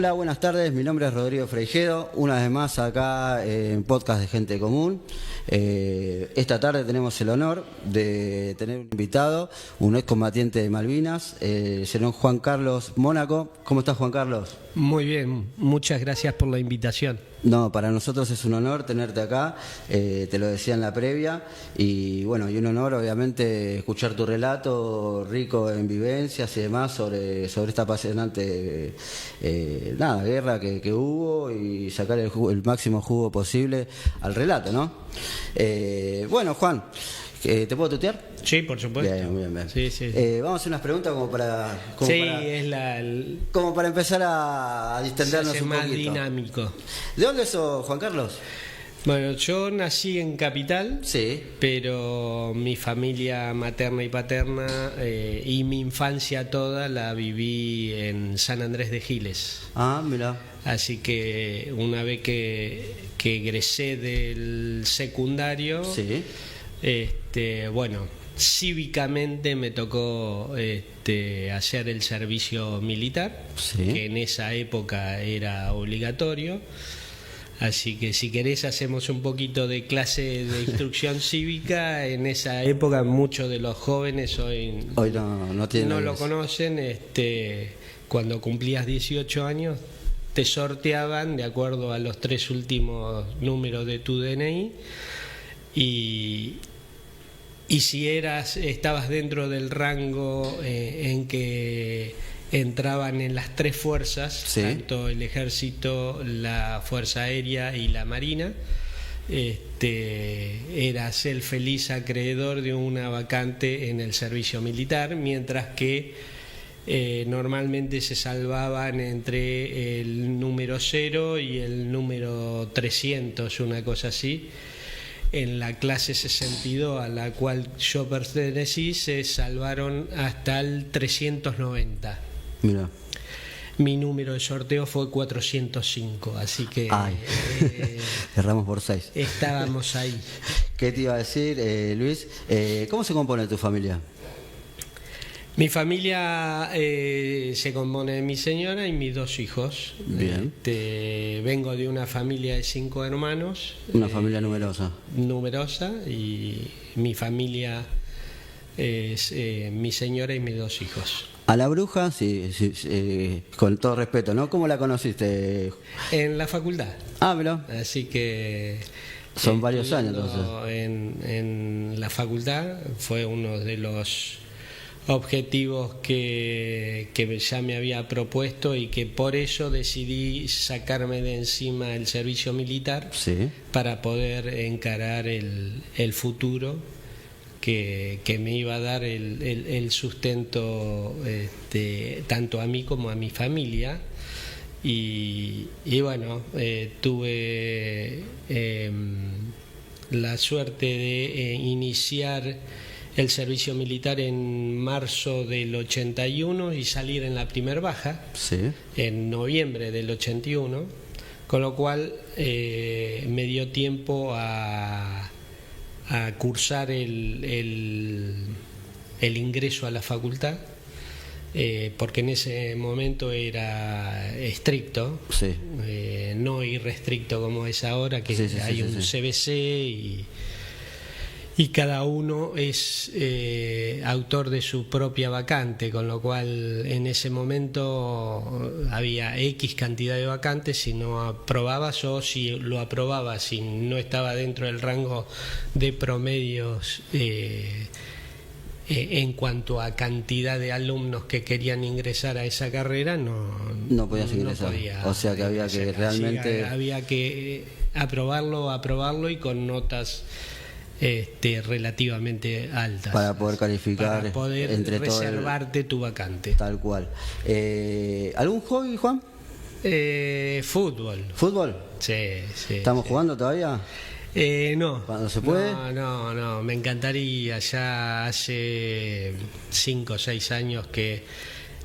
Hola, buenas tardes, mi nombre es Rodrigo Freijedo, una vez más acá en Podcast de Gente Común. Esta tarde tenemos el honor de tener un invitado, un excombatiente de Malvinas, el señor Juan Carlos Mónaco. ¿Cómo estás, Juan Carlos? Muy bien, muchas gracias por la invitación. No, para nosotros es un honor tenerte acá, te lo decía en la previa, y bueno, y un honor obviamente escuchar tu relato rico en vivencias y demás sobre esta apasionante guerra que hubo y sacar el máximo jugo posible al relato, ¿no? Bueno, Juan, ¿te puedo tutear? Sí, por supuesto. Bien. Sí. Vamos a hacer unas preguntas como para empezar a distendernos un más poquito. Dinámico. ¿De dónde sos, Juan Carlos? Bueno, yo nací en Capital, Sí. pero mi familia materna y paterna y mi infancia toda la viví en San Andrés de Giles. Ah, mira. Así que una vez que egresé del secundario, Sí. Bueno, cívicamente me tocó hacer el servicio militar, Sí. que en esa época era obligatorio. Así que si querés hacemos un poquito de clase de instrucción cívica. En esa época muchos de los jóvenes hoy no tienen no lo conocen. Cuando cumplías 18 años te sorteaban de acuerdo a los 3 últimos números de tu DNI y si estabas dentro del rango en que entraban en las 3 fuerzas, sí, tanto el ejército, la fuerza aérea y la marina, eras el feliz acreedor de una vacante en el servicio militar, mientras que normalmente se salvaban entre el número 0 y el número 300, una cosa así. En la clase 62 a la cual yo pertenecí se salvaron hasta el 390. Mira. Mi número de sorteo fue 405, así que erramos por 6. Estábamos ahí. ¿Qué te iba a decir, Luis? ¿Cómo se compone tu familia? Mi familia se compone de mi señora y mis 2 hijos. Bien. Vengo de una familia de 5 hermanos. Una familia numerosa. Numerosa, y mi familia es mi señora y mis 2 hijos. A la bruja, sí, con todo respeto, ¿no? ¿Cómo la conociste? En la facultad. Ah, mira. Así que son varios años entonces. En la facultad fue uno de los objetivos que ya me había propuesto y que por eso decidí sacarme de encima el servicio militar, sí, para poder encarar el futuro que me iba a dar el sustento tanto a mí como a mi familia. Y bueno, tuve la suerte de iniciar el servicio militar en marzo del 81 y salir en la primer baja, sí, en noviembre del 81, con lo cual me dio tiempo a cursar el ingreso a la facultad, porque en ese momento era estricto, sí, no irrestricto como es ahora, que hay un CBC y cada uno es autor de su propia vacante, con lo cual en ese momento había X cantidad de vacantes. Si no aprobabas, o si lo aprobabas y no estaba dentro del rango de promedios en cuanto a cantidad de alumnos que querían ingresar a esa carrera, no podías ingresar. O sea que había que realmente... había que aprobarlo y con notas relativamente altas para poder calificar, para poder entre reservarte tu vacante. Tal cual. ¿Algún hobby, Juan? Fútbol. ¿Fútbol? Sí. ¿Estamos jugando todavía? No. ¿Cuándo se puede? No, me encantaría. Ya hace 5 o 6 años que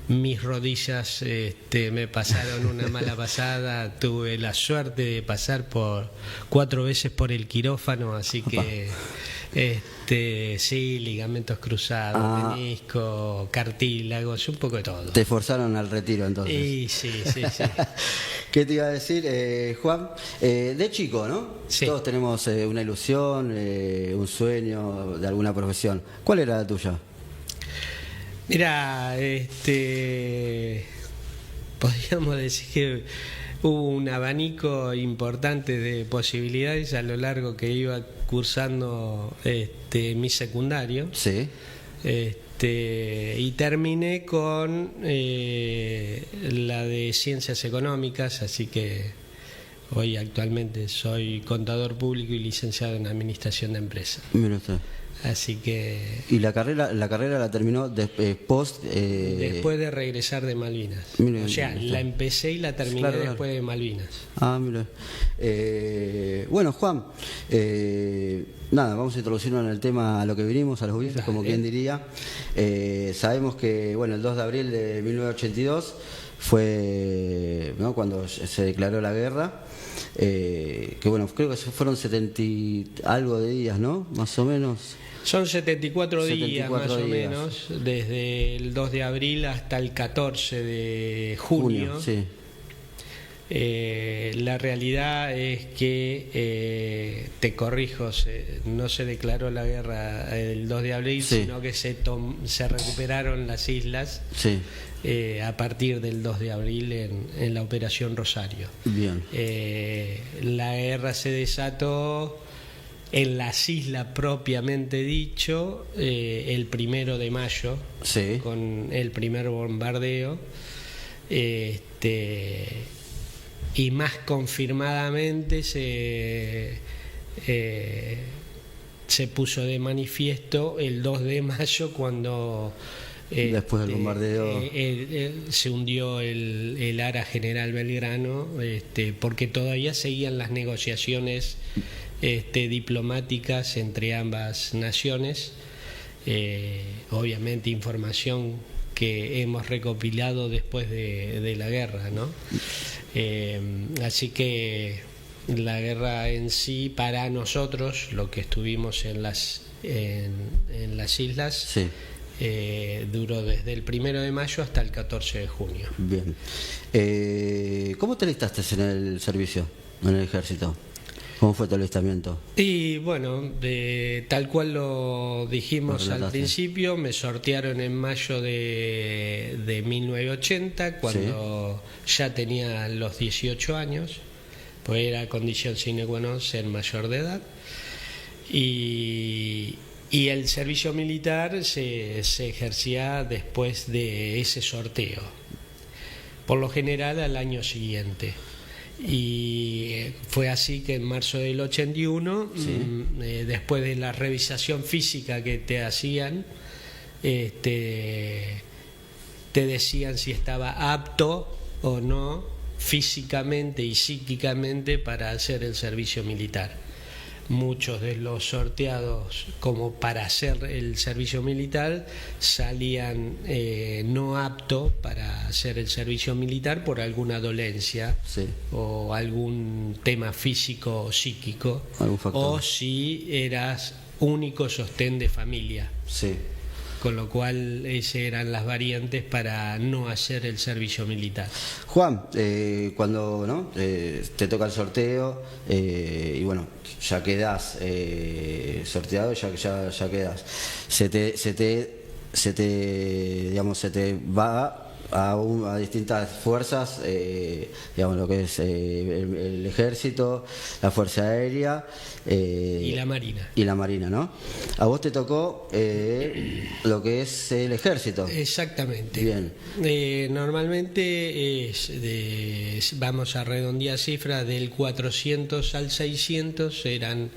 mis rodillas me pasaron una mala pasada. Tuve la suerte de pasar por 4 veces por el quirófano, así que Sí, ligamentos cruzados, menisco, cartílagos, un poco de todo. Te forzaron al retiro entonces. Sí. ¿Qué te iba a decir, Juan? De chico, ¿no? Sí. Todos tenemos una ilusión, un sueño de alguna profesión. ¿Cuál era la tuya? Mira, podríamos decir que hubo un abanico importante de posibilidades a lo largo que iba cursando mi secundario. Sí. Y terminé con la de Ciencias Económicas, así que hoy actualmente soy contador público y licenciado en Administración de Empresas. Mira usted. Así que... ¿Y la carrera la terminó después de regresar de Malvinas. Mira, o sea, la empecé y la terminé después de Malvinas. Mira. Bueno, Juan, nada, vamos a introducirnos en el tema a lo que vinimos, a los bifes, como quien diría. Sabemos que, bueno, el 2 de abril de 1982 fue, ¿no?, cuando se declaró la guerra. Que bueno, creo que fueron 70 y algo de días, ¿no? Más o menos. Son 74 días más o días. menos, desde el 2 de abril hasta el 14 de junio. Sí. La realidad es que, te corrijo, no se declaró la guerra el 2 de abril, sí, sino que se recuperaron las islas, sí, a partir del 2 de abril en la Operación Rosario. Bien. La guerra se desató en las islas propiamente dicho el 1 de mayo, sí, con el primer bombardeo, y más confirmadamente se puso de manifiesto el 2 de mayo cuando después del bombardeo se hundió el ARA General Belgrano, porque todavía seguían las negociaciones diplomáticas entre ambas naciones. Obviamente información que hemos recopilado después de la guerra, ¿no? Así que la guerra en sí, para nosotros, lo que estuvimos en las islas, sí, duró desde el 1 de mayo hasta el 14 de junio. Bien. ¿Cómo te alistaste en el servicio, en el ejército? ¿Cómo fue tu alistamiento? Y bueno, tal cual lo dijimos al principio, me sortearon en mayo de 1980, cuando ya tenía los 18 años, pues era condición sine qua non ser mayor de edad. Y el servicio militar se ejercía después de ese sorteo, por lo general al año siguiente. Y fue así que en marzo del 81, después de la revisación física que te hacían, te decían si estaba apto o no físicamente y psíquicamente para hacer el servicio militar. Muchos de los sorteados como para hacer el servicio militar salían no aptos para hacer el servicio militar por alguna dolencia, sí, o algún tema físico o psíquico, o si eras único sostén de familia. Sí. Con lo cual esas eran las variantes para no hacer el servicio militar. Juan, cuando ¿no? Te toca el sorteo y bueno, ya quedás sorteado, ya quedás, se te va a distintas fuerzas, digamos lo que es el ejército, la fuerza aérea y la marina. Y la marina, ¿no? A vos te tocó lo que es el ejército. Exactamente. Bien. Normalmente vamos a redondear cifras, del 400 al 600 eran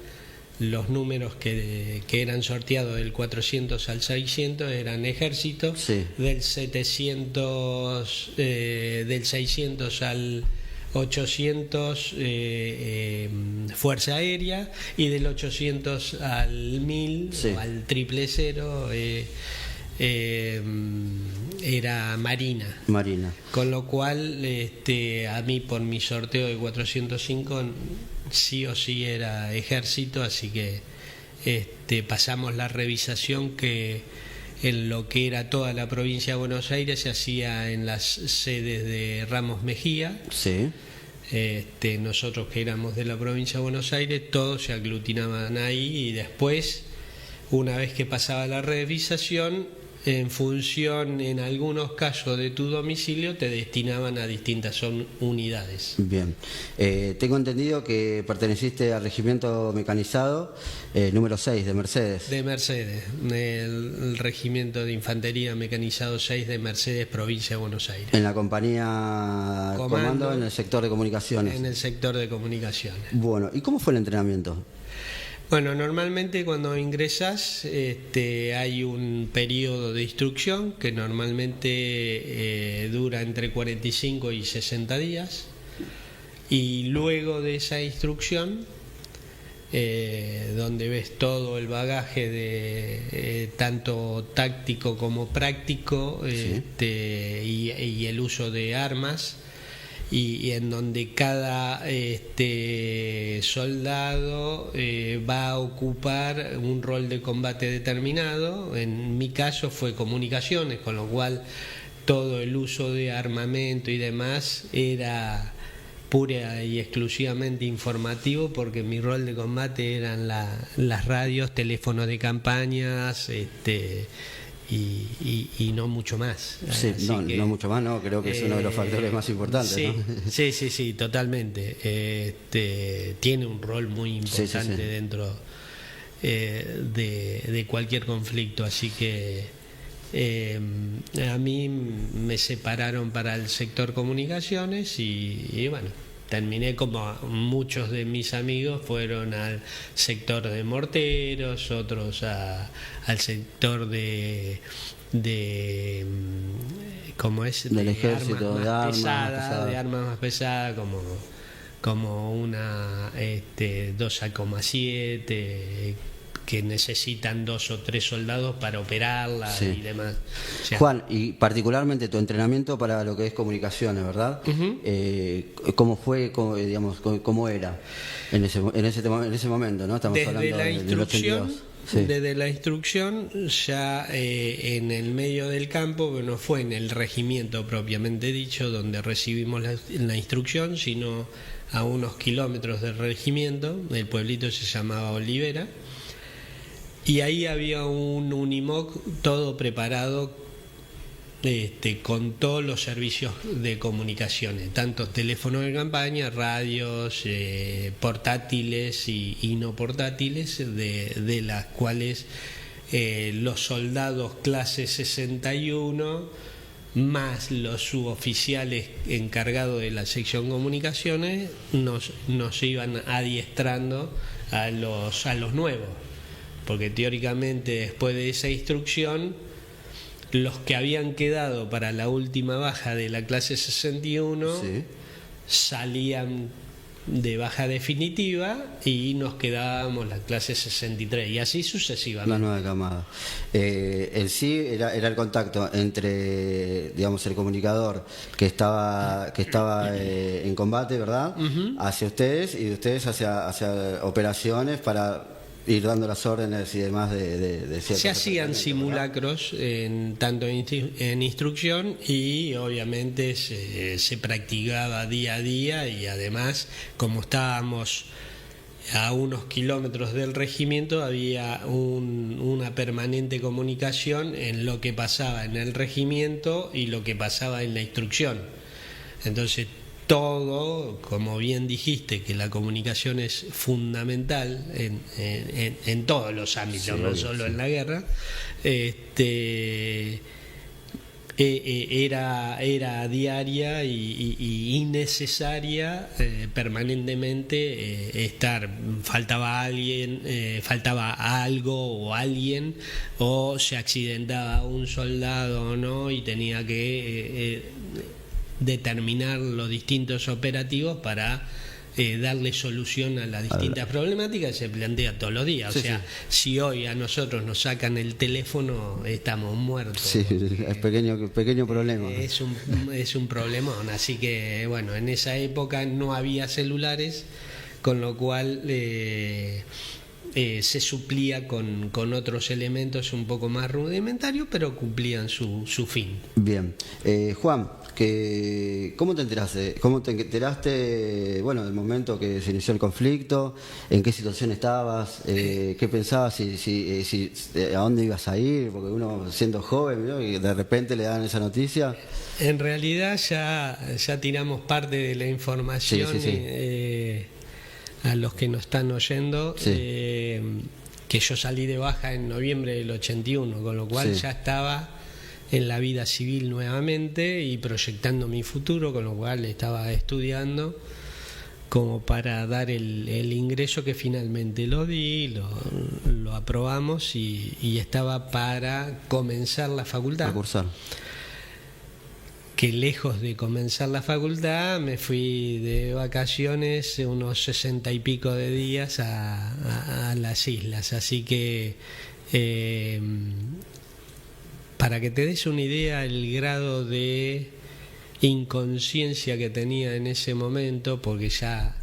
los números que eran sorteados. Del 400 al 600 eran ejército, sí, del 600 al 800 fuerza aérea, y del 800 al 1000, sí, o al 000 era marina. Con lo cual a mí, por mi sorteo de 405, sí o sí era ejército, así que pasamos la revisación que en lo que era toda la provincia de Buenos Aires se hacía en las sedes de Ramos Mejía. Sí. Nosotros que éramos de la provincia de Buenos Aires, todos se aglutinaban ahí y después, una vez que pasaba la revisación, en función, en algunos casos, de tu domicilio, te destinaban a distintas unidades. Bien. Tengo entendido que perteneciste al Regimiento Mecanizado número 6 de Mercedes. De Mercedes, el Regimiento de Infantería Mecanizado 6 de Mercedes, provincia de Buenos Aires. En la compañía Comando en el sector de comunicaciones. En el sector de comunicaciones. Bueno, ¿y cómo fue el entrenamiento? Bueno, normalmente cuando ingresas hay un periodo de instrucción que normalmente dura entre 45 y 60 días, y luego de esa instrucción, donde ves todo el bagaje de tanto táctico como práctico, sí. y el uso de armas, y en donde cada soldado va a ocupar un rol de combate determinado. En mi caso fue comunicaciones, con lo cual todo el uso de armamento y demás era pura y exclusivamente informativo, porque mi rol de combate eran las radios, teléfonos de campañas, y no mucho más. Sí, no mucho más, no, creo que es uno de los factores más importantes. Sí, ¿no? sí, totalmente. Tiene un rol muy importante sí. dentro de cualquier conflicto, así que a mí me separaron para el sector comunicaciones y bueno, terminé como muchos de mis amigos fueron al sector de morteros, otros al sector de ¿cómo es? Del ejército, de armas más pesadas, como una 2,7 que necesitan 2 o 3 soldados para operarla, sí, y demás. O sea, Juan, y particularmente tu entrenamiento para lo que es comunicaciones, ¿verdad? Uh-huh. ¿Cómo fue, cómo era en ese momento, ¿no? Estamos desde hablando la instrucción, sí. Desde la instrucción, ya en el medio del campo, que no fue en el regimiento propiamente dicho donde recibimos la instrucción, sino a unos kilómetros del regimiento. El pueblito se llamaba Olivera. Y ahí había un Unimog todo preparado, con todos los servicios de comunicaciones, tanto teléfonos de campaña, radios, portátiles y no portátiles, de las cuales los soldados clase 61 más los suboficiales encargados de la sección comunicaciones nos iban adiestrando a los nuevos. Porque teóricamente después de esa instrucción, los que habían quedado para la última baja de la clase 61 sí. salían de baja definitiva y nos quedábamos la clase 63 y así sucesivamente. La nueva camada. El sí era el contacto entre, digamos, el comunicador que estaba en combate, ¿verdad? Uh-huh. Hacia ustedes y de ustedes hacia operaciones para ir dando las órdenes y demás de se hacían simulacros tanto en instrucción y obviamente se practicaba día a día, y además, como estábamos a unos kilómetros del regimiento, había una permanente comunicación en lo que pasaba en el regimiento y lo que pasaba en la instrucción. Entonces todo, como bien dijiste, que la comunicación es fundamental en todos los ámbitos, sí, no solo sí. en la guerra, era diaria y necesaria, permanentemente estar. Faltaba alguien, faltaba algo o alguien, o se accidentaba un soldado o no, y tenía que determinar los distintos operativos para darle solución a las distintas problemáticas que se plantea todos los días. Sí, o sea, sí. Si hoy a nosotros nos sacan el teléfono, estamos muertos. Sí, es pequeño problema. Es un problemón. Así que, bueno, en esa época no había celulares, con lo cual se suplía con otros elementos un poco más rudimentarios, pero cumplían su fin. Bien. Juan, ¿cómo te enteraste? ¿Cómo te enteraste, bueno, del momento que se inició el conflicto? ¿En qué situación estabas? ¿Qué pensabas? ¿A dónde ibas a ir? Porque uno, siendo joven, ¿no? Y de repente le dan esa noticia. En realidad ya tiramos parte de la información. Sí. A los que nos están oyendo, Sí. Que yo salí de baja en noviembre del 81, con lo cual Sí. ya estaba en la vida civil nuevamente y proyectando mi futuro, con lo cual estaba estudiando como para dar el ingreso, que finalmente lo di, lo aprobamos y estaba para comenzar la facultad. A cursar. Que lejos de comenzar la facultad me fui de vacaciones unos 60 y pico de días a las islas, así que para que te des una idea el grado de inconsciencia que tenía en ese momento, porque ya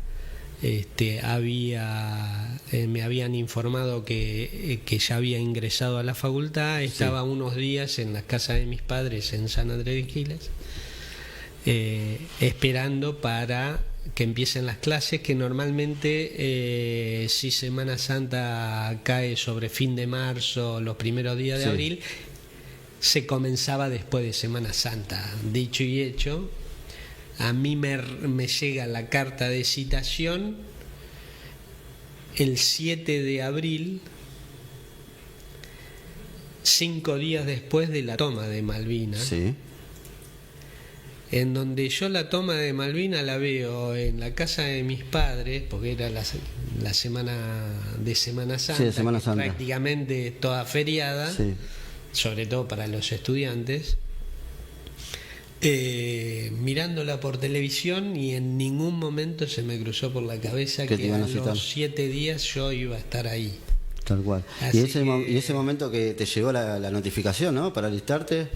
me habían informado que ya había ingresado a la facultad, estaba unos días en la casa de mis padres en San Andrés de Giles, esperando para que empiecen las clases, que normalmente si Semana Santa cae sobre fin de marzo, los primeros días de abril, se comenzaba después de Semana Santa. Dicho y hecho, a mí me llega la carta de citación el 7 de abril, 5 días después de la toma de Malvinas. Sí. En donde yo la toma de Malvinas la veo en la casa de mis padres, porque era la semana de Semana Santa, Sí, de Semana Santa. Prácticamente toda feriada, Sí. sobre todo para los estudiantes, mirándola por televisión, y en ningún momento se me cruzó por la cabeza Que te que iban a a citar. los 7 días yo iba a estar ahí. Tal cual. Así Y ese momento que te llegó la notificación, ¿no? Para alistarte.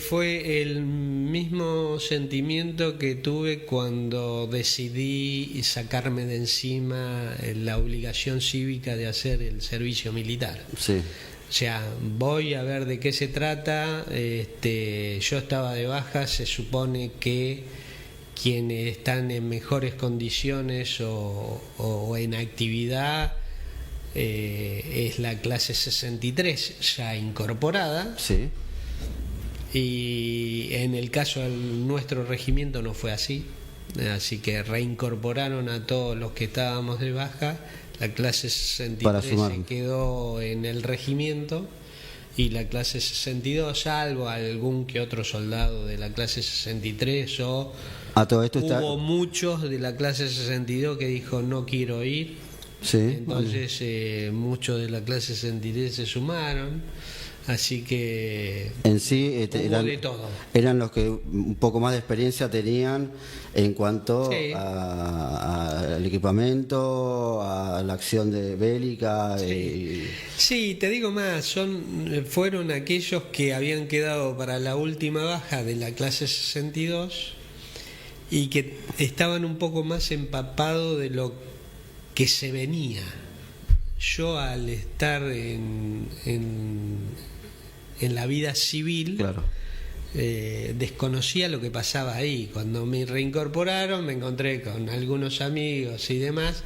Fue el mismo sentimiento que tuve cuando decidí sacarme de encima la obligación cívica de hacer el servicio militar. Sí. O sea, voy a ver de qué se trata. Yo estaba de baja, se supone que quienes están en mejores condiciones o en actividad es la clase 63 ya incorporada. Sí. Y en el caso de nuestro regimiento no fue así, así que reincorporaron a todos los que estábamos de baja. La clase 63 se quedó en el regimiento, y la clase 62, salvo algún que otro soldado de la clase 63, hubo muchos de la clase 62 que dijo no quiero ir. Sí. Entonces muchos de la clase 63 se sumaron. Así que en sí eran los que un poco más de experiencia tenían en cuanto al equipamiento, a la acción bélica. Sí, te digo más, fueron aquellos que habían quedado para la última baja de la clase 62 y que estaban un poco más empapados de lo que se venía. Yo, al estar en la vida civil, claro, desconocía lo que pasaba ahí. Cuando me reincorporaron me encontré con algunos amigos y demás,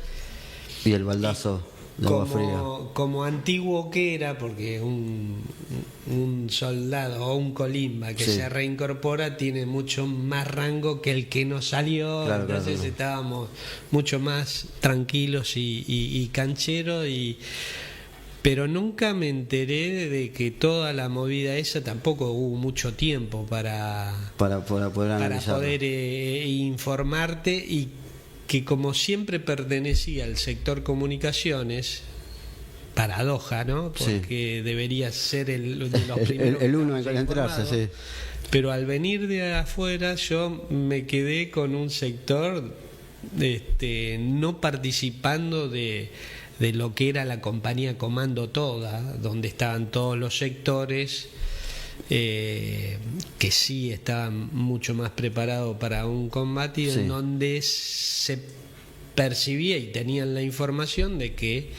y el baldazo de agua fría. Como antiguo que era, porque un soldado o un colimba que se reincorpora tiene mucho más rango que el que no salió. Claro, entonces estábamos mucho más tranquilos y cancheros, pero nunca me enteré de que toda la movida esa, tampoco hubo mucho tiempo para poder informarte, y que como siempre pertenecía al sector comunicaciones, paradoja, ¿no? Porque debería ser de los primeros el uno en enterarse, sí. Pero al venir de afuera yo me quedé con un sector no participando de lo que era la compañía comando toda, donde estaban todos los sectores que sí estaban mucho más preparados para un combate, en donde se percibía y tenían la información de que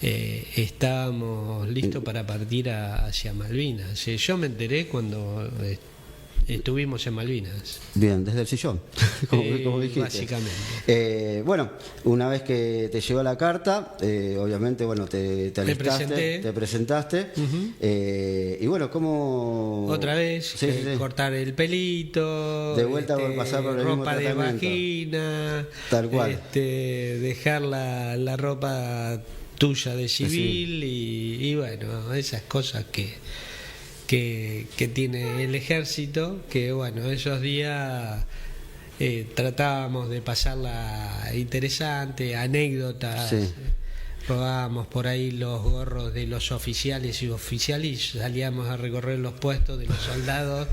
estábamos listos para partir hacia Malvinas. Yo me enteré cuando estuvimos en Malvinas. Bien, desde el sillón, como dijiste. Básicamente. Bueno, una vez que te llegó la carta, obviamente, bueno, te alistaste, te presentaste. Y bueno, ¿cómo...? Otra vez, cortar el pelito. De vuelta por pasar por el mismo ropa de tratamiento. vagina. Tal cual. Dejar la ropa tuya de civil y bueno, esas cosas que tiene el ejército, que bueno, esos días tratábamos de pasarla interesante, anécdotas, robábamos por ahí los gorros de los oficiales y salíamos a recorrer los puestos de los soldados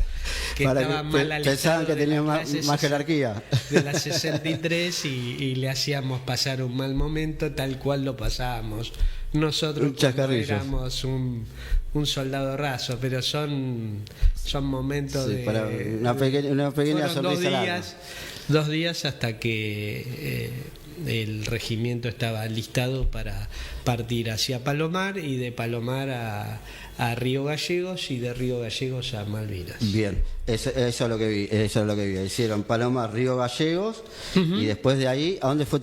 que estaban mal alistados, pensaban que tenían más jerarquía de la 63 y le hacíamos pasar un mal momento tal cual lo pasábamos nosotros cuando éramos un soldado raso, pero son momentos de para una pequeña sonrisa. 2 días hasta que el regimiento estaba listado para partir hacia Palomar y de Palomar a Río Gallegos y de Río Gallegos a Malvinas. Bien, eso es lo que vi, hicieron Palomar, Río Gallegos y después de ahí, ¿a dónde fue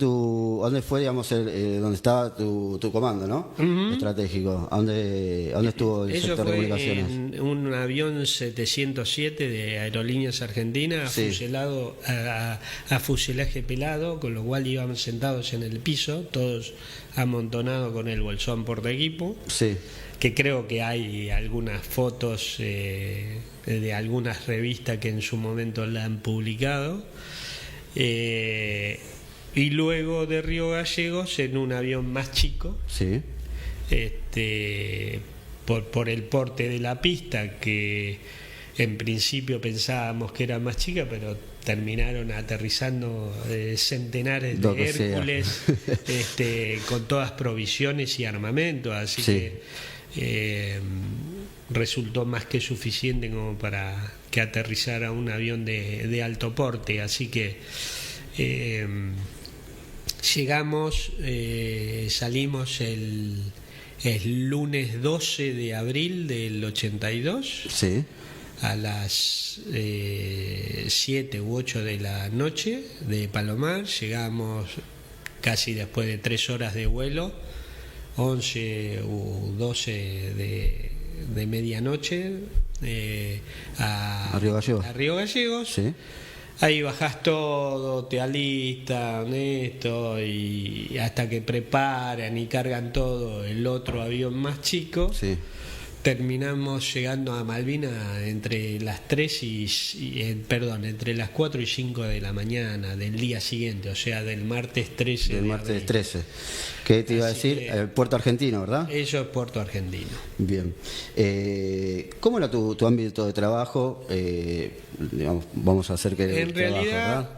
digamos donde estaba tu comando, ¿no? Estratégico, ¿a dónde estuvo el sector de comunicaciones? En un avión 707 de Aerolíneas Argentinas, fusilado a fuselaje pelado, con lo cual íbamos sentados en el piso, todos amontonados con el bolsón portaequipo. Sí. Que creo que hay algunas fotos de algunas revistas que en su momento la han publicado, y luego de Río Gallegos en un avión más chico, por el porte de la pista, que en principio pensábamos que era más chica, pero terminaron aterrizando centenares de Hércules con todas provisiones y armamento, así que resultó más que suficiente como para que aterrizara un avión de alto porte, así que llegamos, salimos el lunes 12 de abril del 82 a las 7 u 8 de la noche de Palomar. Llegamos casi después de 3 horas de vuelo, 11 u 12 de medianoche, a Río Gallegos. Ahí bajás todo, te alistan esto y hasta que preparan y cargan todo el otro avión más chico. Terminamos llegando a Malvinas entre las 4 y 5 de la mañana del día siguiente, o sea, del martes 13. Del martes 13. ¿Qué te iba a decir? Puerto Argentino, ¿verdad? Eso es Puerto Argentino. Bien. ¿Cómo era tu ámbito de trabajo? Digamos, vamos a hacer que... En realidad, ¿verdad?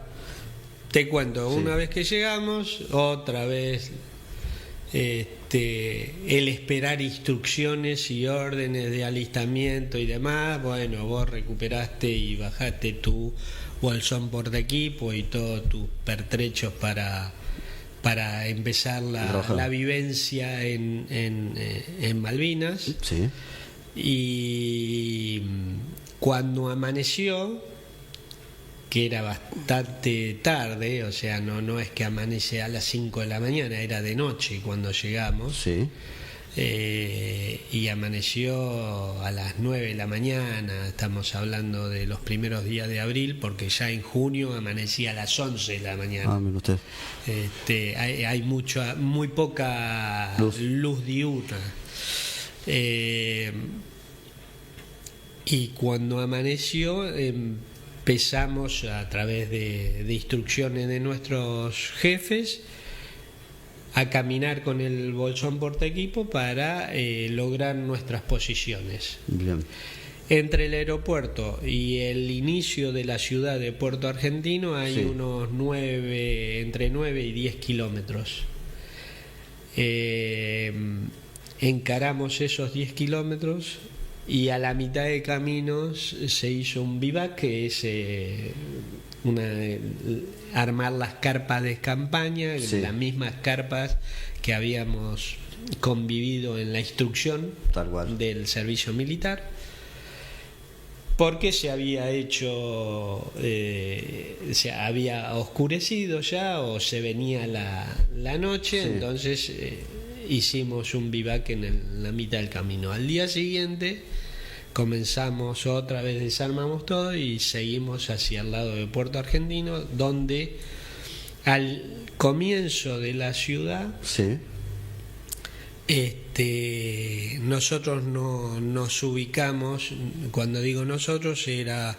Te cuento, una vez que llegamos, otra vez... el esperar instrucciones y órdenes de alistamiento y demás. Bueno, vos recuperaste y bajaste tu bolsón portaequipo y todos tus pertrechos para empezar la vivencia en Malvinas. Y cuando amaneció, que era bastante tarde, o sea, no es que amanece a las 5 de la mañana, era de noche cuando llegamos, y amaneció a las 9 de la mañana, estamos hablando de los primeros días de abril, porque ya en junio amanecía a las 11 de la mañana. Usted. Hay muy poca luz diurna. Y cuando amaneció, empezamos a través de instrucciones de nuestros jefes a caminar con el bolsón portaequipo para lograr nuestras posiciones. Bien. Entre el aeropuerto y el inicio de la ciudad de Puerto Argentino hay unos entre 9 y 10 kilómetros. Encaramos esos 10 kilómetros y a la mitad de caminos se hizo un vivac, que es armar las carpas de campaña, Sí. las mismas carpas que habíamos convivido en la instrucción Tal cual. del servicio militar, porque se había hecho, se había oscurecido ya o se venía la noche, Sí. entonces hicimos un vivac en la mitad del camino. Al día siguiente comenzamos otra vez, desarmamos todo y seguimos hacia el lado de Puerto Argentino, donde al comienzo de la ciudad Sí. nosotros no nos ubicamos. Cuando digo nosotros, era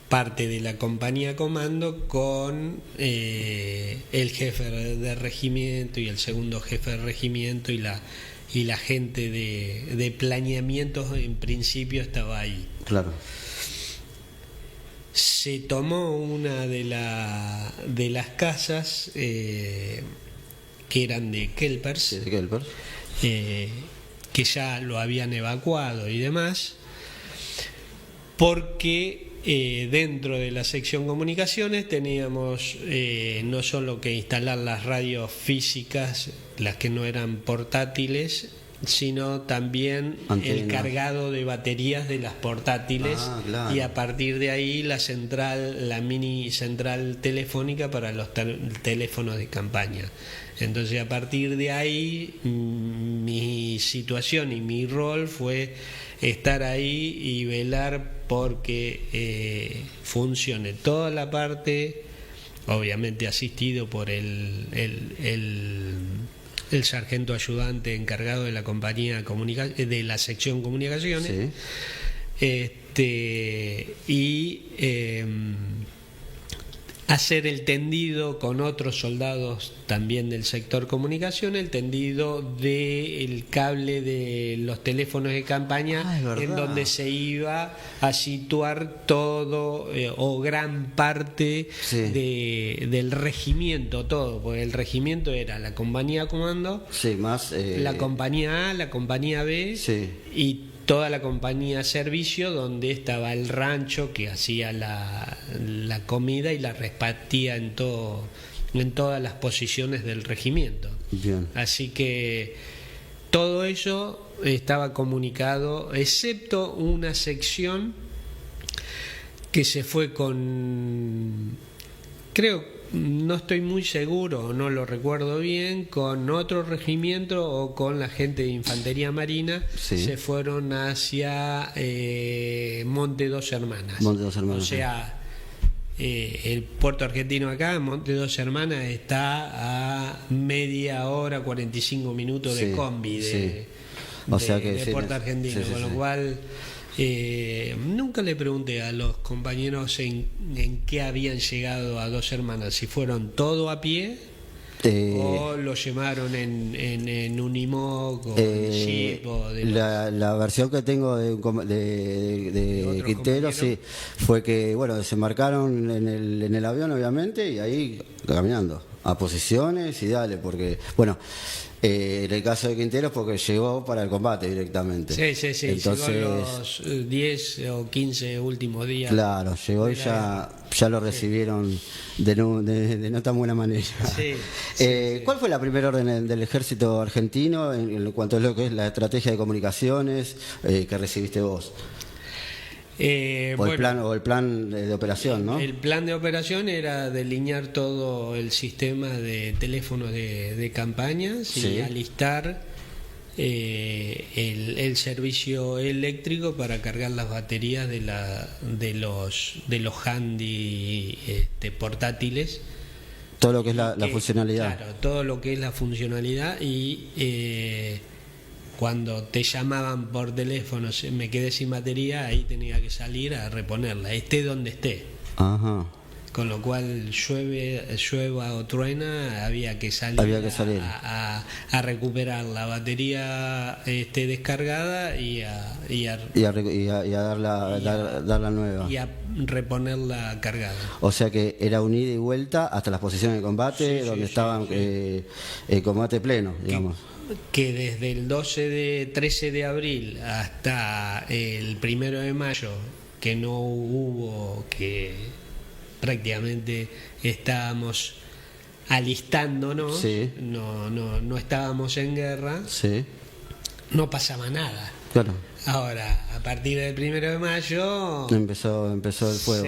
parte de la compañía comando con el jefe de regimiento y el segundo jefe de regimiento y la gente de planeamientos. En principio estaba ahí. Claro. Se tomó una de las casas que eran de Kelpers, Sí, de Kelper. que ya lo habían evacuado y demás, porque dentro de la sección comunicaciones teníamos no solo que instalar las radios físicas, las que no eran portátiles, sino también el Antenas. cargado de baterías de las portátiles. Ah, claro. Y a partir de ahí la mini central telefónica para los teléfonos de campaña. Entonces, a partir de ahí, mi situación y mi rol fue estar ahí y velar porque funcione toda la parte, obviamente asistido por el sargento ayudante encargado de la compañía de la sección comunicaciones. Sí. Y hacer el tendido con otros soldados también del sector comunicación, el tendido del cable de los teléfonos de campaña, Ah, es verdad. en donde se iba a situar todo o gran parte Sí. del regimiento, todo, porque el regimiento era la compañía comando, Sí, más. la compañía A, la compañía B Sí. y toda la compañía servicio, donde estaba el rancho que hacía la comida y la repartía en todas las posiciones del regimiento. Bien. Así que todo eso estaba comunicado, excepto una sección que se fue con, creo, no estoy muy seguro, no lo recuerdo bien, con otro regimiento o con la gente de Infantería Marina. Sí. Se fueron hacia Monte Dos Hermanas. Monte Dos Hermanas, O sea, el puerto argentino acá, Monte Dos Hermanas, está a media hora, 45 minutos de Sí, combi sí. O sea que de sí, Puerto Argentino, sí, sí, con lo sí. cual nunca le pregunté a los compañeros en qué habían llegado a Dos Hermanas, si fueron todo a pie o lo llevaron en Unimog o en Jeep o demás. la versión que tengo de otros Quintero, sí, compañeros? fue que, bueno, desembarcaron en el avión, obviamente, y ahí caminando a posiciones y dale, porque, bueno, en el caso de Quintero, porque llegó para el combate directamente. Sí, Entonces, llegó los 10 o 15 últimos días. claro, llegó y de ya, la ya lo recibieron de no tan buena manera. Sí, ¿Cuál fue la primera orden del ejército argentino en cuanto a lo que es la estrategia de comunicaciones que recibiste vos? O el plan de operación, ¿no? El plan de operación era delinear todo el sistema de teléfonos de campañas Sí. y alistar el servicio eléctrico para cargar las baterías de los handy portátiles. Todo lo que es la Que, funcionalidad. Claro, todo lo que es la funcionalidad y cuando te llamaban por teléfono, me quedé sin batería, ahí tenía que salir a reponerla, esté donde esté. Ajá. Con lo cual llueva o truena, había que salir, a recuperar la batería descargada y a dar la nueva. y a reponerla cargada. O sea que era un ida y vuelta hasta las posiciones de combate, Sí, donde sí, estaban sí. combate pleno, digamos. Que desde el 13 de abril hasta el 1 de mayo, que no hubo que prácticamente estábamos alistándonos, sí, no estábamos en guerra, sí, no pasaba nada. claro. Ahora, a partir del 1 de Mayo Empezó el fuego.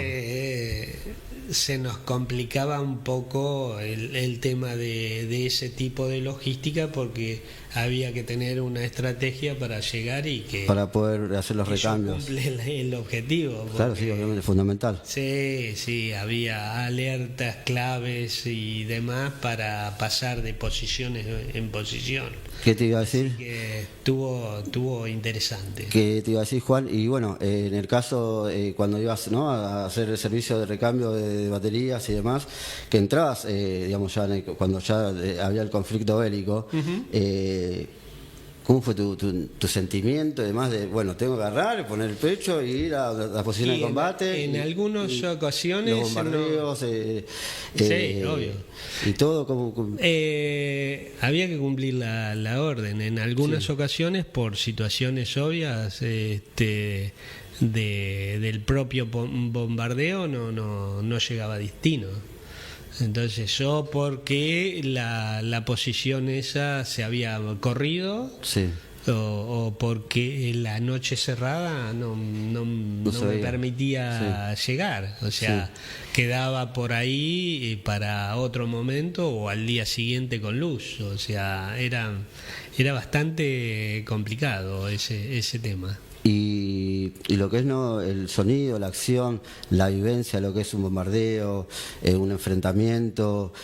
se nos complicaba un poco el tema de ese tipo de logística, porque había que tener una estrategia para llegar y que Para poder hacer los recambios. cumple el objetivo. Claro, porque sí, obviamente, fundamental. sí, había alertas, claves y demás para pasar de posiciones en posición. ¿Qué te iba a decir? Que estuvo interesante. ¿Qué te iba a decir, Juan? Y bueno, en el caso, cuando ibas, ¿no?, a hacer el servicio de recambio de baterías y demás, que entrabas, digamos, ya cuando ya había el conflicto bélico, ¿cómo fue tu sentimiento, además de, bueno, tengo que agarrar, poner el pecho y ir a la posición de combate? En algunas ocasiones... Los bombardeos, sí, obvio. Y todo, había que cumplir la orden. En algunas ocasiones, por situaciones obvias del propio bombardeo, no llegaba a destino. Entonces yo, porque la posición esa se había corrido, sí, o porque la noche cerrada no me permitía llegar, o sea, quedaba por ahí para otro momento o al día siguiente con luz, o sea, era bastante complicado ese tema. Y lo que es, ¿no?, el sonido, la acción, la vivencia, lo que es un bombardeo, un enfrentamiento,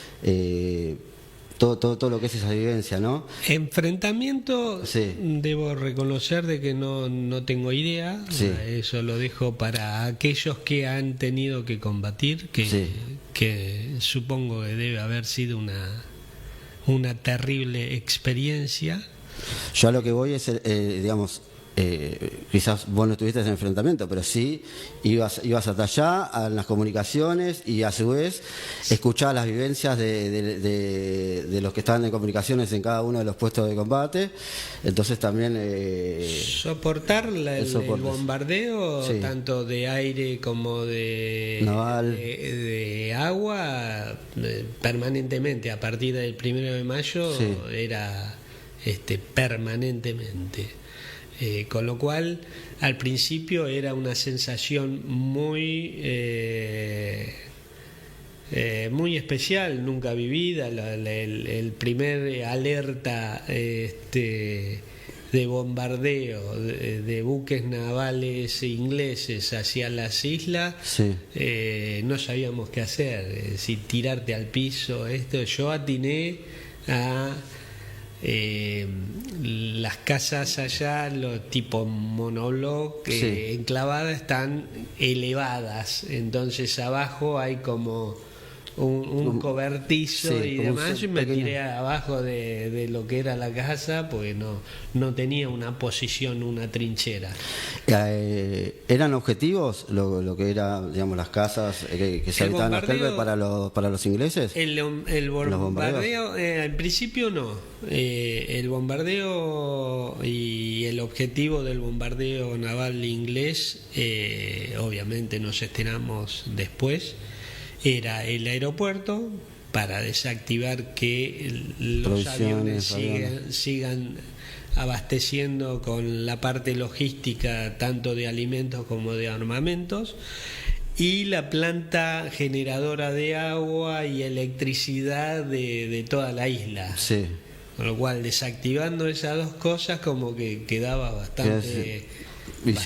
todo lo que es esa vivencia, ¿no? Enfrentamiento, sí, debo reconocer de que no tengo idea, sí, eso lo dejo para aquellos que han tenido que combatir, que supongo que debe haber sido una terrible experiencia. Yo a lo que voy es, digamos, quizás vos no estuviste en enfrentamiento, pero sí ibas hasta allá a las comunicaciones y a su vez escuchabas las vivencias de los que estaban en comunicaciones en cada uno de los puestos de combate. Entonces también soportar el bombardeo, tanto de aire como de naval, de agua, permanentemente. A partir del 1 de Mayo era permanentemente. Con lo cual, al principio era una sensación muy especial, nunca vivida. El primer alerta de bombardeo de buques navales ingleses hacia las islas, no sabíamos qué hacer, si tirarte al piso. Yo atiné a las casas allá, los tipo monobloc, enclavadas, están elevadas, entonces abajo hay como un cobertizo y demás. Yo me tiré abajo de lo que era la casa, porque no tenía una posición, una trinchera. ¿Eran objetivos lo que era, digamos, las casas que se habitaban los Kelber para los ingleses? El bombardeo, al principio no. El bombardeo y el objetivo del bombardeo naval inglés, obviamente nos enteramos después, era el aeropuerto, para desactivar que los aviones sigan abasteciendo con la parte logística, tanto de alimentos como de armamentos, y la planta generadora de agua y electricidad de toda la isla. Con lo cual, desactivando esas dos cosas, como que quedaba bastante...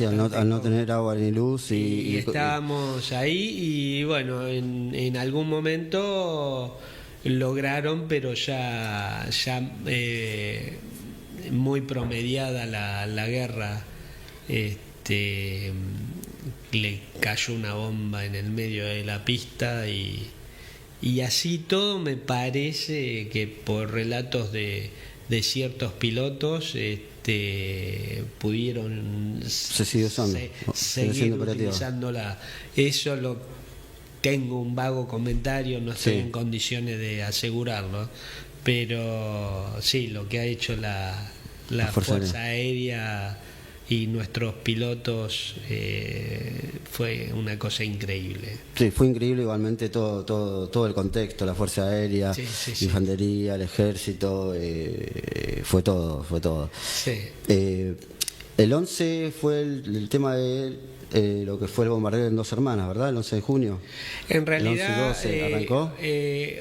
al no tener agua ni luz y estábamos ahí, y bueno, en algún momento lograron, pero ya muy promediada la guerra, le cayó una bomba en el medio de la pista, y así todo me parece que por relatos de ciertos pilotos pudieron seguir utilizándola. Eso tengo un vago comentario, no estoy en condiciones de asegurarlo, pero sí, lo que ha hecho la Fuerza Aérea y nuestros pilotos, fue una cosa increíble. Sí, fue increíble igualmente todo el contexto, la Fuerza Aérea, Sí, sí, sí. Infantería, el Ejército, fue todo. Sí. El 11 fue el tema de lo que fue el bombardeo en Dos Hermanas, ¿verdad? El 11 de junio. En realidad, el 11-12 arrancó.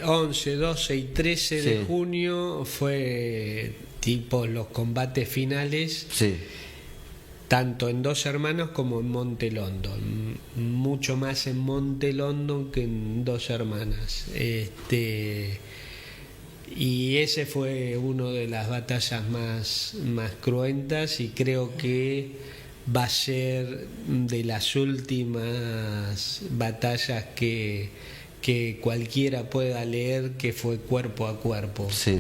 11, 12 y 13 de Sí. junio fue tipo los combates finales, Sí, tanto en Dos Hermanos como en Monte London. Mucho más en Monte London que en Dos Hermanas. Y ese fue una de las batallas más cruentas, y creo que va a ser de las últimas batallas que cualquiera pueda leer, que fue cuerpo a cuerpo. Sí.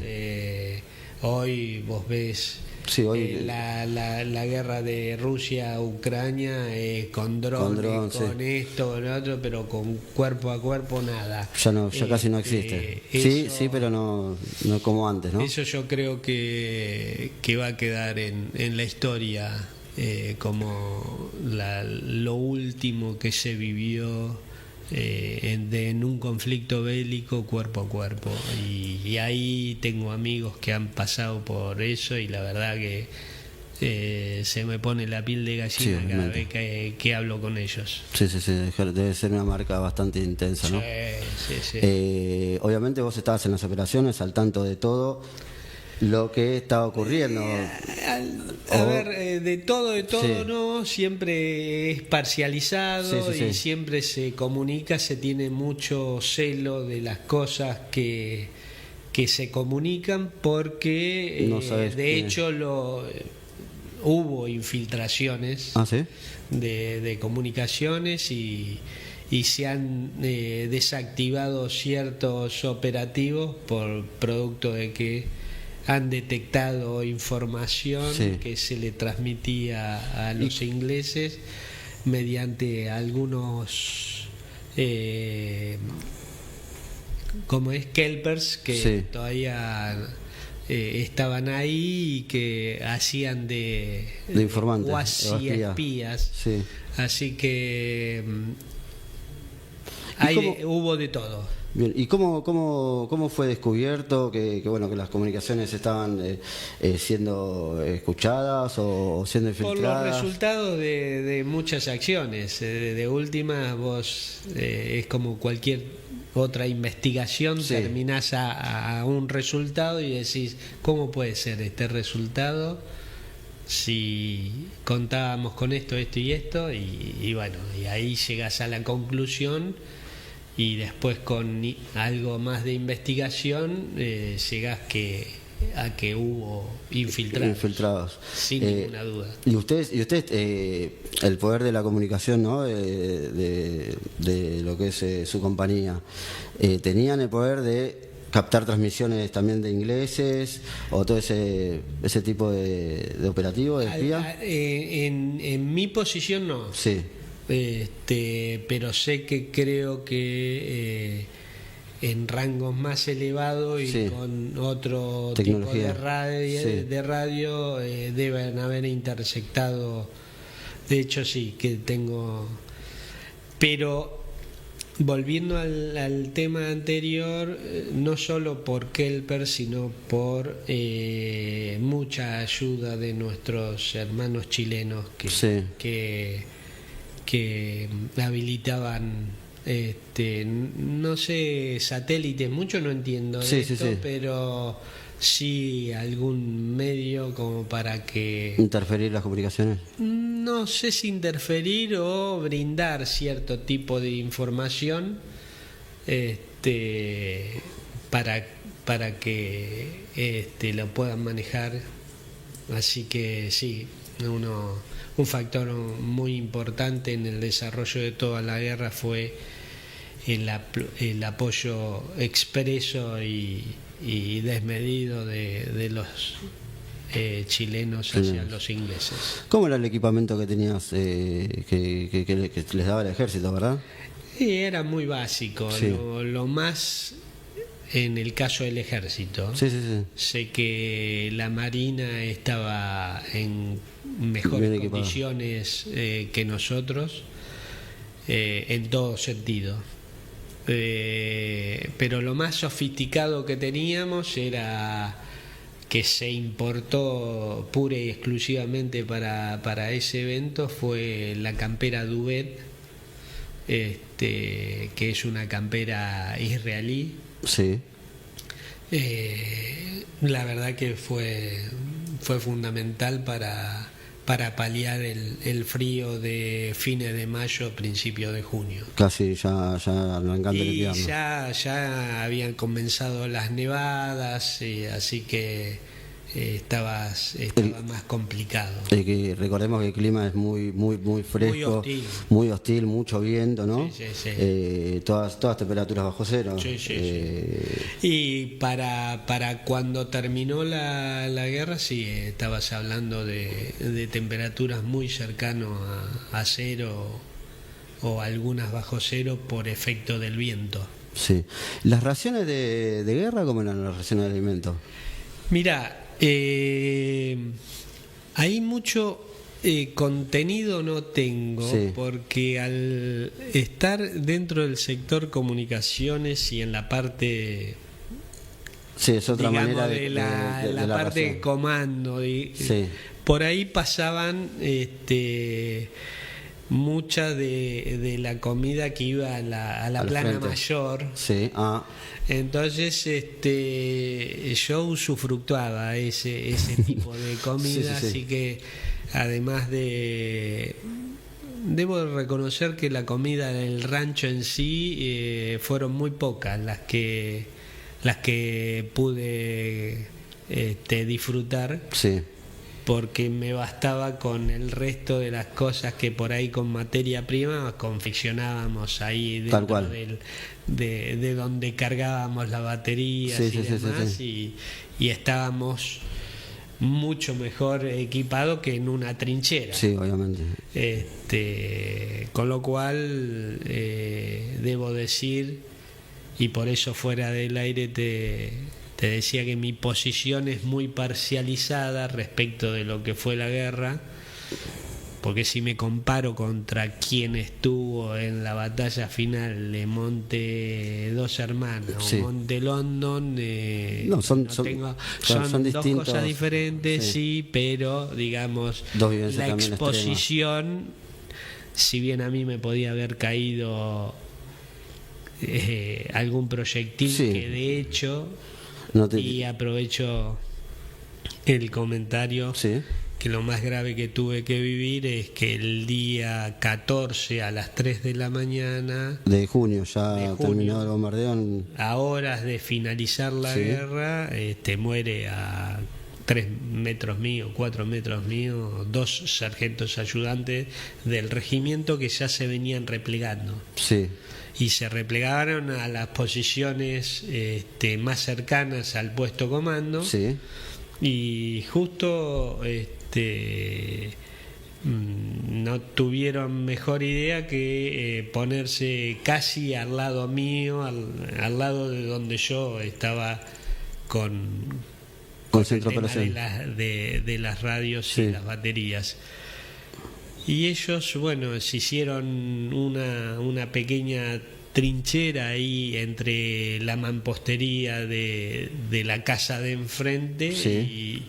Hoy vos ves, sí, hoy la guerra de Rusia a Ucrania, con drones, con sí. esto, con lo otro, pero con cuerpo a cuerpo nada. ya casi no existe. Sí, pero no como antes, ¿no? Eso yo creo que va a quedar en la historia, como lo último que se vivió en un conflicto bélico cuerpo a cuerpo, y ahí tengo amigos que han pasado por eso, y la verdad que se me pone la piel de gallina cada vez que hablo con ellos. Sí, debe ser una marca bastante intensa, ¿no? Sí. Obviamente vos estabas en las operaciones, al tanto de todo lo que estaba ocurriendo. A ver, de todo Sí. no, siempre es parcializado, Sí. y siempre se comunica, se tiene mucho celo de las cosas que se comunican, porque No sabes de hecho hubo infiltraciones ¿Sí? de comunicaciones, y se han desactivado ciertos operativos por producto de que han detectado información que se le transmitía a los ingleses mediante algunos como es Kelpers, que todavía estaban ahí y que hacían de informantes, cuasi espías. Sí. Así que hubo de todo. Bien, ¿y cómo fue descubierto que bueno, que las comunicaciones estaban siendo escuchadas o siendo infiltradas? Por los resultados de muchas acciones. De última, vos, es como cualquier otra investigación, terminás a un resultado y decís, ¿cómo puede ser este resultado si contábamos con esto y esto? Y bueno, y ahí llegas a la conclusión. Y después, con algo más de investigación, llegás a que hubo infiltrados. Sin ninguna duda. Y usted el poder de la comunicación, ¿no? de lo que es su compañía, ¿tenían el poder de captar transmisiones también de ingleses o todo ese tipo de operativo, de espía? En mi posición no. Sí. Pero sé que creo que en rangos más elevados y con otro tecnología, tipo de radio deben haber interceptado. De hecho sí, que tengo. Pero volviendo al tema anterior, no solo por Kelper, sino por mucha ayuda de nuestros hermanos chilenos que habilitaban no sé, satélites, mucho no entiendo de esto, pero sí algún medio como para que interferir las comunicaciones. No sé si interferir o brindar cierto tipo de información para que lo puedan manejar. Así que sí, un factor muy importante en el desarrollo de toda la guerra fue el apoyo expreso y desmedido de los chilenos hacia los ingleses. ¿Cómo era el equipamiento que tenías que les daba el ejército, verdad? Sí, era muy básico. Lo más en el caso del ejército. Sí, sí, sí. Sé que la Marina estaba en mejores condiciones que nosotros, en todo sentido. Pero lo más sofisticado que teníamos era que se importó pura y exclusivamente para ese evento, fue la campera Duvet, que es una campera israelí. Sí. La verdad que fue fundamental para paliar el frío de fines de mayo, principios de junio. Casi ya arrancando el invierno. Ya habían comenzado las nevadas, así que estaba más complicado. Que recordemos que el clima es muy fresco, muy hostil, mucho viento, ¿no? Sí, sí, sí. Todas temperaturas bajo cero. Sí, sí, sí. Y para cuando terminó la guerra, sí, estabas hablando de temperaturas muy cercanas a cero o algunas bajo cero por efecto del viento. Sí. ¿Las raciones de guerra, cómo eran las raciones de alimentos? Mira, hay mucho contenido no tengo, sí, porque al estar dentro del sector comunicaciones y en la parte, sí, es otra manera de la parte de comando, sí, por ahí pasaban mucha de la comida que iba a la plana frente mayor. Sí. Entonces yo usufructuaba ese tipo de comida, sí, sí, sí. Así que además debo reconocer que la comida del rancho en sí fueron muy pocas las que pude disfrutar. Sí. Porque me bastaba con el resto de las cosas que por ahí con materia prima confeccionábamos ahí dentro de donde cargábamos la batería, sí, y sí, demás, sí, sí. Y estábamos mucho mejor equipados que en una trinchera. Sí, obviamente. Con lo cual debo decir, y por eso fuera del aire te decía que mi posición es muy parcializada respecto de lo que fue la guerra, porque si me comparo contra quien estuvo en la batalla final de Monte Dos Hermanos, sí, o Monte London, son dos cosas diferentes, sí, sí, pero digamos la exposición, si bien a mí me podía haber caído algún proyectil, sí, que de hecho, y aprovecho el comentario, sí, que lo más grave que tuve que vivir es que el día 14 a las 3 de la mañana de junio, terminó el bombardeo, a horas de finalizar la, sí, guerra, muere a 3 metros mío, 4 metros mío, 2 sargentos ayudantes del regimiento que ya se venían replegando. Sí. Y se replegaron a las posiciones más cercanas al puesto comando, sí, y justo no tuvieron mejor idea que ponerse casi al lado mío, al lado de donde yo estaba con centro de operación de las radios, sí, y las baterías. Y ellos, bueno, se hicieron una pequeña trinchera ahí entre la mampostería de la casa de enfrente, sí,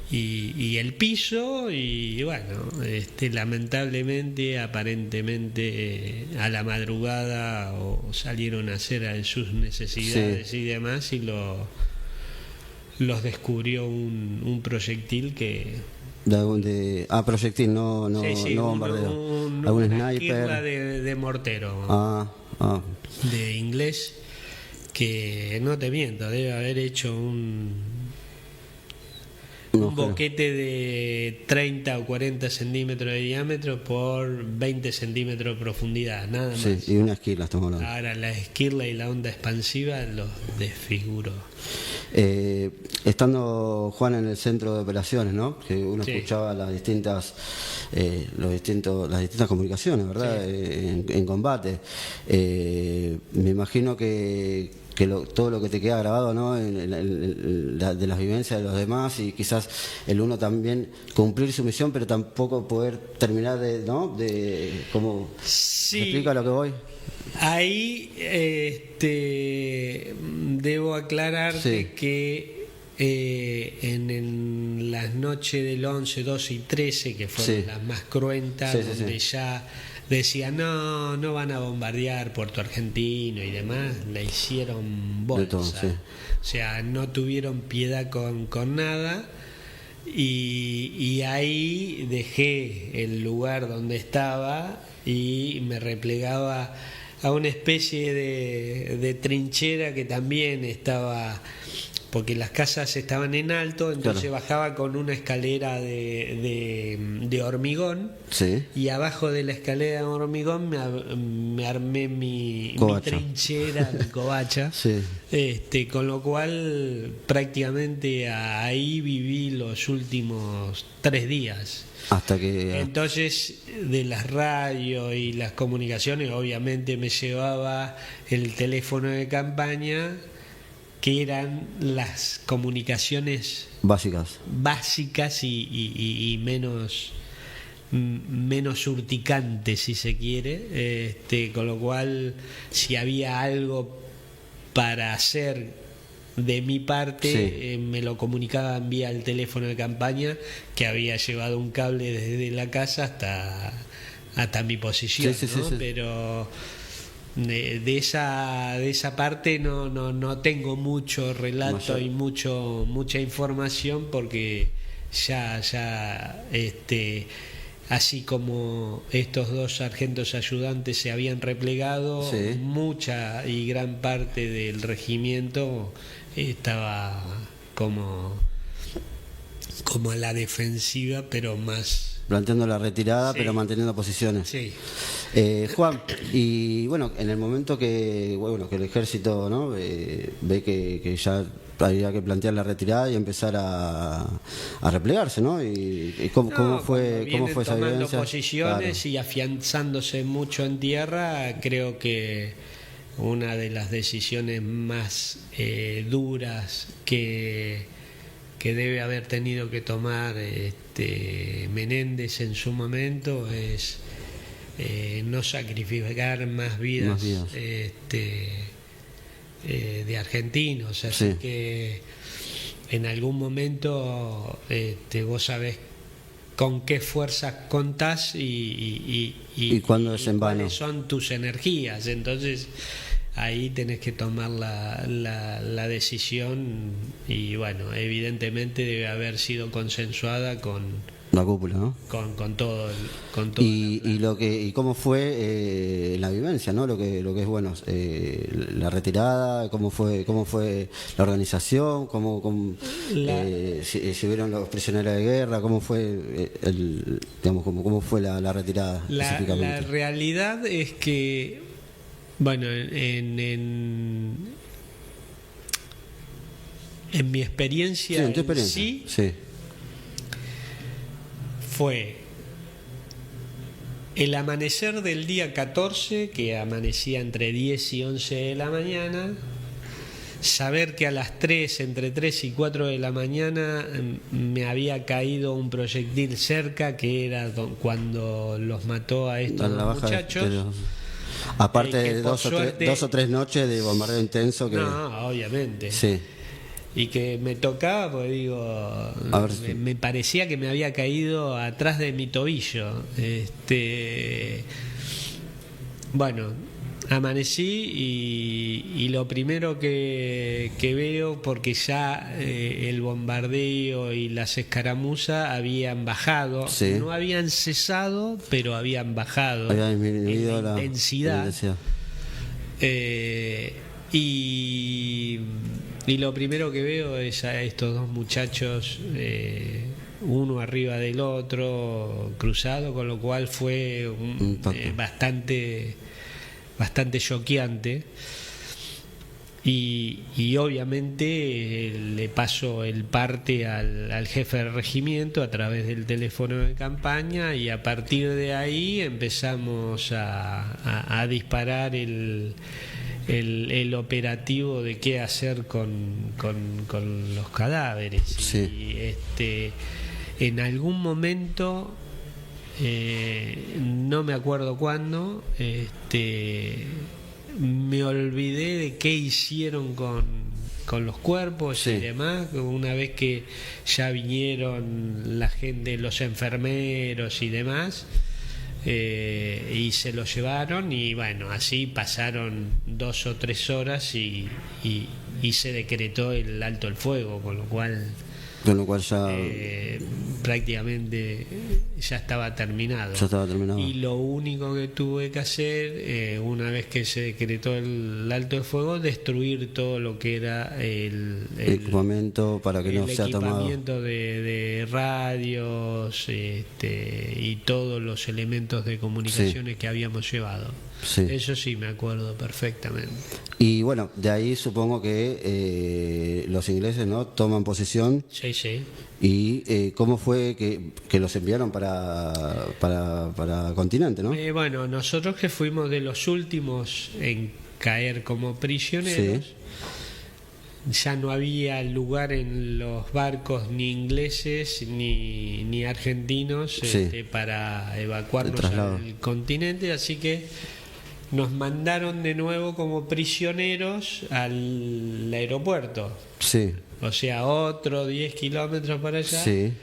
y el piso, y bueno, lamentablemente, aparentemente a la madrugada o salieron a hacer sus necesidades, sí, y demás, y los descubrió un proyectil que... proyectil, no sí, bombardeo. ¿Algún sniper? De mortero. De inglés, que no te miento, debe haber hecho un boquete de 30 o 40 centímetros de diámetro por 20 centímetros de profundidad, nada más. Sí, y una esquirla estamos hablando. Ahora la esquirla y la onda expansiva los desfiguró. Estando Juan en el centro de operaciones, ¿no? Que uno, sí, escuchaba las distintas comunicaciones, ¿verdad? Sí. En combate. Me imagino que todo lo que te queda grabado, ¿no? De las vivencias de los demás, y quizás el uno también cumplir su misión, pero tampoco poder terminar ¿no? ¿Cómo sí. ¿Me explica lo que voy? Ahí debo aclararte Sí. que en las noches del 11, 12 y 13, que fueron Sí. las más cruentas, Sí, sí, donde sí. ya decían no van a bombardear Puerto Argentino y demás, la hicieron bolsa. De todo, sí. O sea, no tuvieron piedad con nada. Y ahí dejé el lugar donde estaba y me replegaba a una especie de trinchera que también estaba, porque las casas estaban en alto, entonces Claro. bajaba con una escalera de hormigón, Sí. y abajo de la escalera de hormigón me armé mi Covacha. trinchera, mi covacha. Sí. Con lo cual prácticamente ahí viví los últimos 3 días. Hasta que... Entonces, de las radios y las comunicaciones, obviamente me llevaba el teléfono de campaña, que eran las comunicaciones Básicas. básicas y menos urticantes, si se quiere, con lo cual, si había algo para hacer de mi parte, Sí. me lo comunicaban vía el teléfono de campaña, que había llevado un cable desde la casa hasta mi posición, Sí, sí, sí, ¿no? sí. Pero de esa parte no tengo mucho relato Mayor. y mucha información, porque ya así como estos 2 sargentos ayudantes se habían replegado, Sí. mucha y gran parte del regimiento estaba como a la defensiva, pero más. Planteando la retirada, Sí. pero manteniendo posiciones. Sí. Juan, y bueno, en el momento que el ejército, ¿no? Ve que ya había que plantear la retirada y empezar a replegarse, ¿no? Y cómo No, fue cuando vienen esa tomando vivencia. posiciones Claro. y afianzándose mucho en tierra, creo que una de las decisiones más duras que debe haber tenido que tomar Menéndez en su momento es no sacrificar más vidas, Más vidas. de argentinos, así Sí. que en algún momento vos sabés con qué fuerzas contás Y cuándo es en vano. cuáles son tus energías. Entonces ahí tenés que tomar la decisión, y bueno, evidentemente debe haber sido consensuada con La cúpula, ¿no? todo Y cómo fue la vivencia, ¿no? Lo que es bueno, la retirada, cómo fue la organización, si vieron los prisioneros de guerra, cómo fue cómo fue la retirada la específicamente. realidad es que, bueno, en mi experiencia, Sí, en tu experiencia. Sí. fue el amanecer del día 14, que amanecía entre 10 y 11 de la mañana, saber que a las 3, entre 3 y 4 de la mañana, me había caído un proyectil cerca, que era cuando los mató a estos La dos baja muchachos. aparte que de por 2 suerte- o 3 noches de bombardeo intenso que... No, obviamente. Sí. Y que me tocaba, porque digo, ver si- me parecía que me había caído atrás de mi tobillo. Bueno, amanecí y lo primero que veo, porque ya el bombardeo y las escaramuzas habían bajado, Sí. no habían cesado, pero habían bajado Había disminuido en la intensidad. Y lo primero que veo es a estos 2 muchachos, uno arriba del otro, cruzado, con lo cual fue bastante choqueante. Y obviamente le paso el parte al jefe del regimiento a través del teléfono de campaña, y a partir de ahí empezamos a disparar el operativo de qué hacer con los cadáveres. Sí. Y en algún momento, no me acuerdo cuándo, me olvidé de qué hicieron con los cuerpos, sí, y demás. Una vez que ya vinieron la gente, los enfermeros y demás, y se lo llevaron, y bueno, así pasaron 2 o 3 horas y se decretó el alto el fuego, con lo cual ya prácticamente ya estaba terminado. Y lo único que tuve que hacer, una vez que se decretó el alto el fuego, destruir todo lo que era el equipamiento para que no sea tomado. El equipamiento de radios, y todos los elementos de comunicaciones que habíamos llevado. Sí. Eso sí me acuerdo perfectamente. Y bueno, de ahí supongo que los ingleses, ¿no?, toman posesión. Sí, sí. ¿Y cómo fue que los enviaron para continente, no? Bueno, nosotros que fuimos de los últimos en caer como prisioneros, sí, ya no había lugar en los barcos ni ingleses ni argentinos, sí, para evacuarnos al continente, así que nos mandaron de nuevo como prisioneros al aeropuerto. Sí. O sea, otro 10 kilómetros para allá. Sí.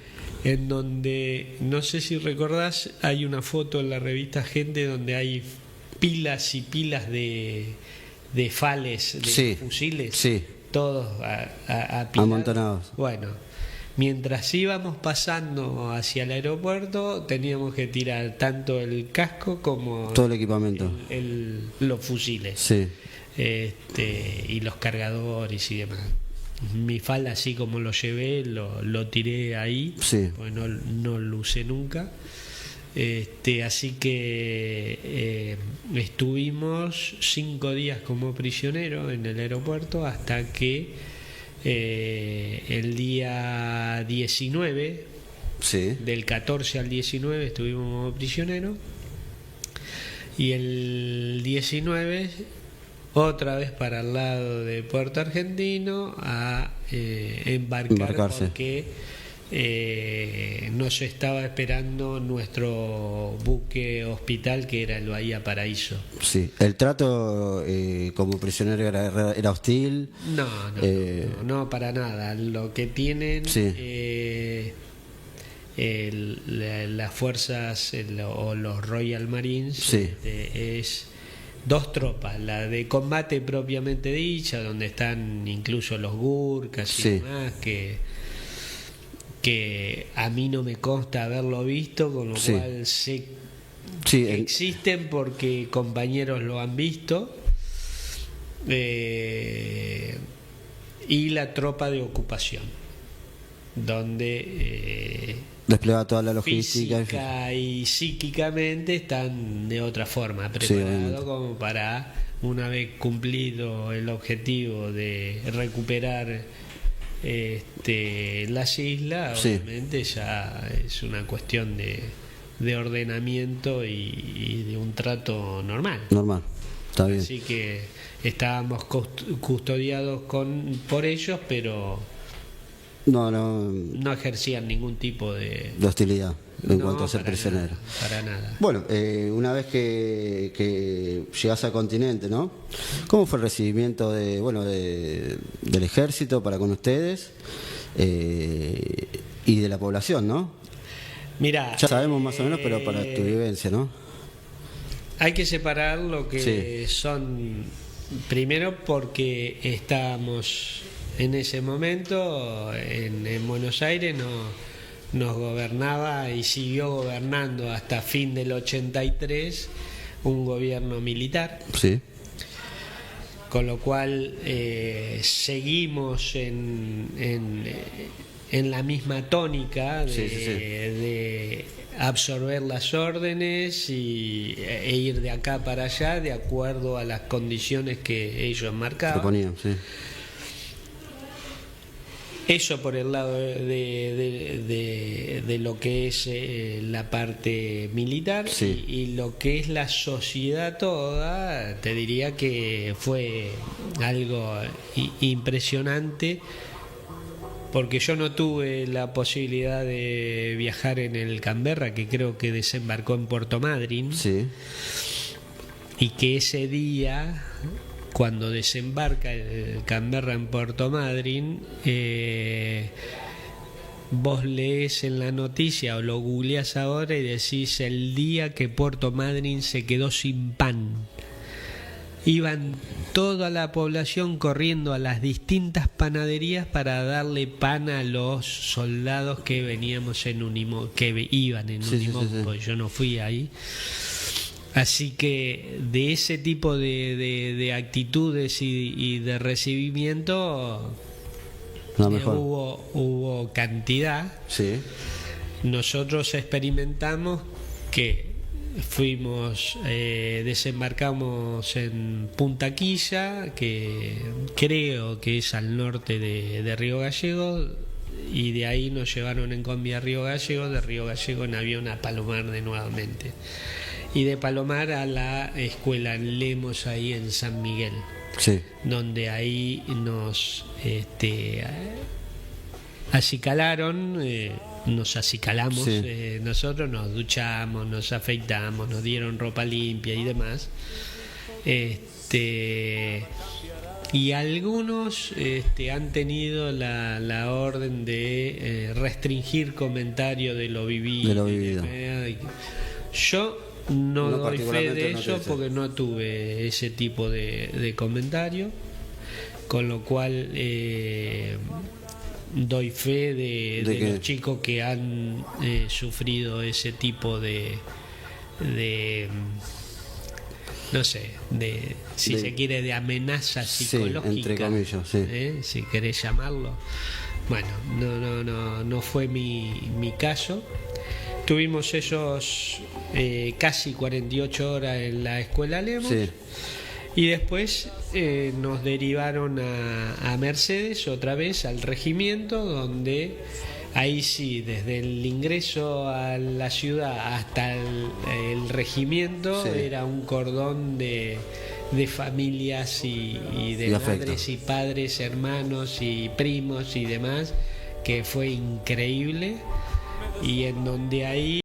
En donde, no sé si recordás, hay una foto en la revista Gente donde hay pilas y pilas de fales, de, sí, fusiles, sí, todos amontonados. Bueno, mientras íbamos pasando hacia el aeropuerto, teníamos que tirar tanto el casco como todo el equipamiento, los fusiles, sí, y los cargadores y demás. Mi falda, así como lo llevé, lo tiré ahí, sí, porque no lo usé nunca. Así que estuvimos 5 días como prisioneros en el aeropuerto hasta que el día 19, sí, del 14 al 19 estuvimos como prisioneros, y el 19 otra vez para el lado de Puerto Argentino a embarcarse, porque nos estaba esperando nuestro buque hospital, que era el Bahía Paraíso. Sí. ¿El trato como prisionero era hostil? No, para nada. Lo que tienen, sí, las fuerzas o los Royal Marines, sí, es 2 tropas, la de combate propiamente dicha, donde están incluso los Gurkhas y, sí, demás, que a mí no me consta haberlo visto, con lo, sí, cual sé, sí, que existen porque compañeros lo han visto, y la tropa de ocupación, donde desplega toda la logística, física y psíquicamente están de otra forma preparados, sí, como para, una vez cumplido el objetivo de recuperar las islas, sí, obviamente ya es una cuestión de ordenamiento y de un trato normal. Está bien. Así que estábamos custodiados por ellos, pero no ejercían ningún tipo de hostilidad en cuanto a ser prisionero. Para nada. Bueno, una vez que llegás al continente, ¿no?, ¿cómo fue el recibimiento del ejército para con ustedes y de la población, no? Mirá, ya sabemos más o menos, pero para tu vivencia, ¿no? Hay que separar lo que, sí, son, primero porque estábamos en ese momento en Buenos Aires, nos gobernaba y siguió gobernando hasta fin del 83 un gobierno militar, sí, con lo cual seguimos en la misma tónica de absorber las órdenes e ir de acá para allá de acuerdo a las condiciones que ellos marcaban. Proponían, sí. Eso por el lado de lo que es la parte militar, Sí. y lo que es la sociedad toda, te diría que fue algo impresionante, porque yo no tuve la posibilidad de viajar en el Canberra, que creo que desembarcó en Puerto Madryn, Sí. y que ese día, cuando desembarca el Canberra en Puerto Madryn, vos lees en la noticia o lo googleás ahora y decís el día que Puerto Madryn se quedó sin pan. Iban toda la población corriendo a las distintas panaderías para darle pan a los soldados que veníamos en Unimog, que iban en Sí, Unimog, sí. pues yo no fui ahí. Así que de ese tipo de actitudes y de recibimiento Lo mejor. hubo cantidad. Sí. Nosotros experimentamos que fuimos, desembarcamos en Punta Quilla, que creo que es al norte de Río Gallegos, y de ahí nos llevaron en combi a Río Gallegos, de Río Gallegos en avión a Palomar de nuevamente, y de Palomar a la escuela Lemos ahí en San Miguel, Sí. donde ahí nos acicalaron, nos acicalamos, Sí. nosotros nos duchamos, nos afeitamos, nos dieron ropa limpia y demás. Y algunos han tenido la orden de restringir comentarios de lo vivido. De lo vivido. Yo no No, doy fe particularmente de no eso, te sé. porque no tuve ese tipo de comentario, con lo cual doy fe de ¿De qué? los chicos que han sufrido ese tipo de no sé, si De- se quiere, de amenaza Sí, psicológica, entre comillas, sí. si querés llamarlo. Bueno, no fue mi caso. Tuvimos esos casi 48 horas en la escuela Lemos. Sí. Y después nos derivaron a Mercedes, otra vez al regimiento, donde ahí sí, desde el ingreso a la ciudad hasta el regimiento, Sí. era un cordón de familias y de Y afecto. madres y padres, hermanos y primos y demás, que fue increíble, y en donde ahí